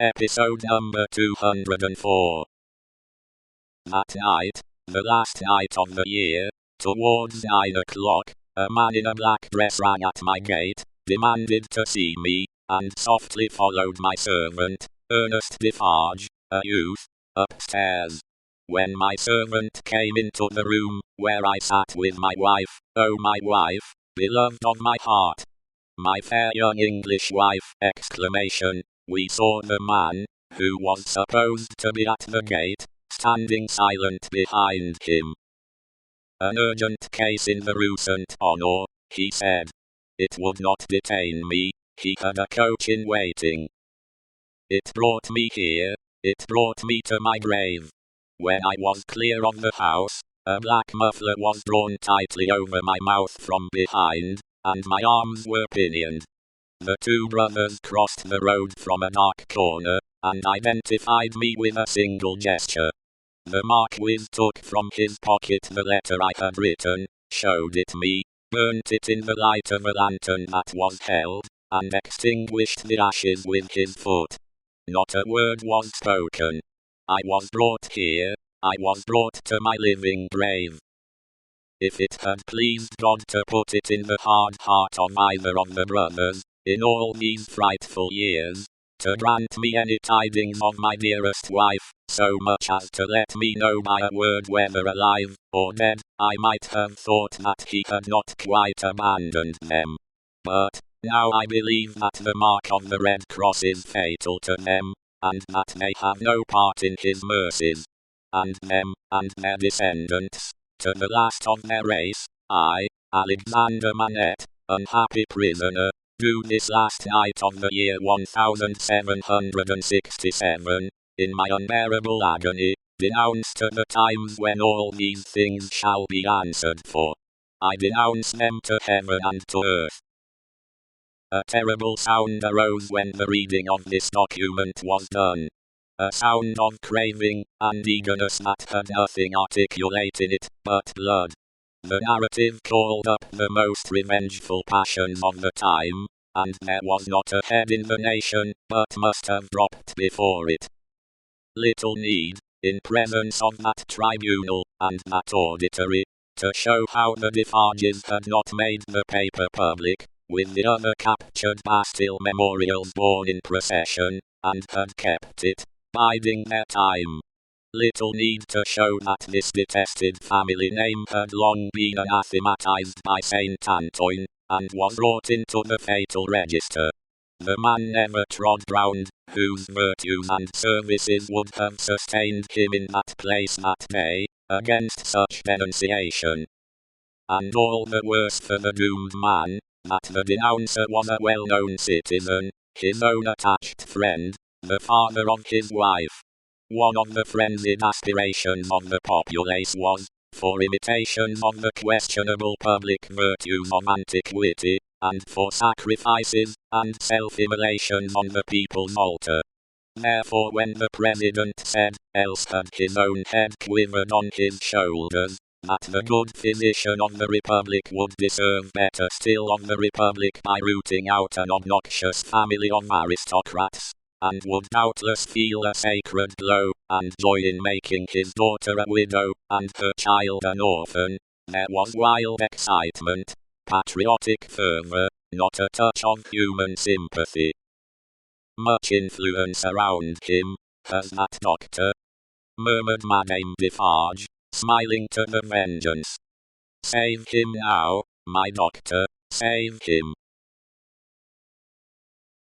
Episode number 204. That night, the last night of the year, towards 9 o'clock, a man in a black dress rang at my gate, demanded to see me, and softly followed my servant, Ernest Defarge, a youth, upstairs. When my servant came into the room, where I sat with my wife, oh my wife, beloved of my heart, my fair young English wife, exclamation, we saw the man, who was supposed to be at the gate, standing silent behind him. An urgent case in the Rue Saint-Honor, he said. It would not detain me, he had a coach in waiting. It brought me here, it brought me to my grave. When I was clear of the house, a black muffler was drawn tightly over my mouth from behind, and my arms were pinioned. The two brothers crossed the road from a dark corner, and identified me with a single gesture. The Marquis took from his pocket the letter I had written, showed it me, burnt it in the light of a lantern that was held, and extinguished the ashes with his foot. Not a word was spoken. I was brought here, I was brought to my living grave. If it had pleased God to put it in the hard heart of either of the brothers, in all these frightful years, to grant me any tidings of my dearest wife, so much as to let me know by a word whether alive or dead, I might have thought that he had not quite abandoned them. But, now I believe that the mark of the Red Cross is fatal to them, and that they have no part in his mercies. And them, and their descendants, to the last of their race, I, Alexander Manette, unhappy prisoner, do this last night of the year 1767, in my unbearable agony, denounce to the times when all these things shall be answered for. I denounce them to heaven and to earth. A terrible sound arose when the reading of this document was done. A sound of craving and eagerness that had nothing articulate in it but blood. The narrative called up the most revengeful passions of the time, and there was not a head in the nation but must have dropped before it. Little need, in presence of that tribunal and that auditory, to show how the Defarges had not made the paper public, with the other captured Bastille memorials borne in procession, and had kept it, biding their time. Little need to show that this detested family name had long been anathematized by Saint Antoine, and was wrought into the fatal register. The man never trod ground, whose virtues and services would have sustained him in that place that day, against such denunciation. And all the worse for the doomed man, that the denouncer was a well-known citizen, his own attached friend, the father of his wife. One of the frenzied aspirations of the populace was, for imitations of the questionable public virtues of antiquity, and for sacrifices and self-immolations on the people's altar. Therefore when the president said, else had his own head quivered on his shoulders, that the good physician of the Republic would deserve better still of the Republic by rooting out an obnoxious family of aristocrats, and would doubtless feel a sacred glow, and joy in making his daughter a widow, and her child an orphan, there was wild excitement, patriotic fervor, not a touch of human sympathy. Much influence around him, has that doctor, murmured Madame Defarge, smiling to the vengeance. Save him now, my doctor, save him.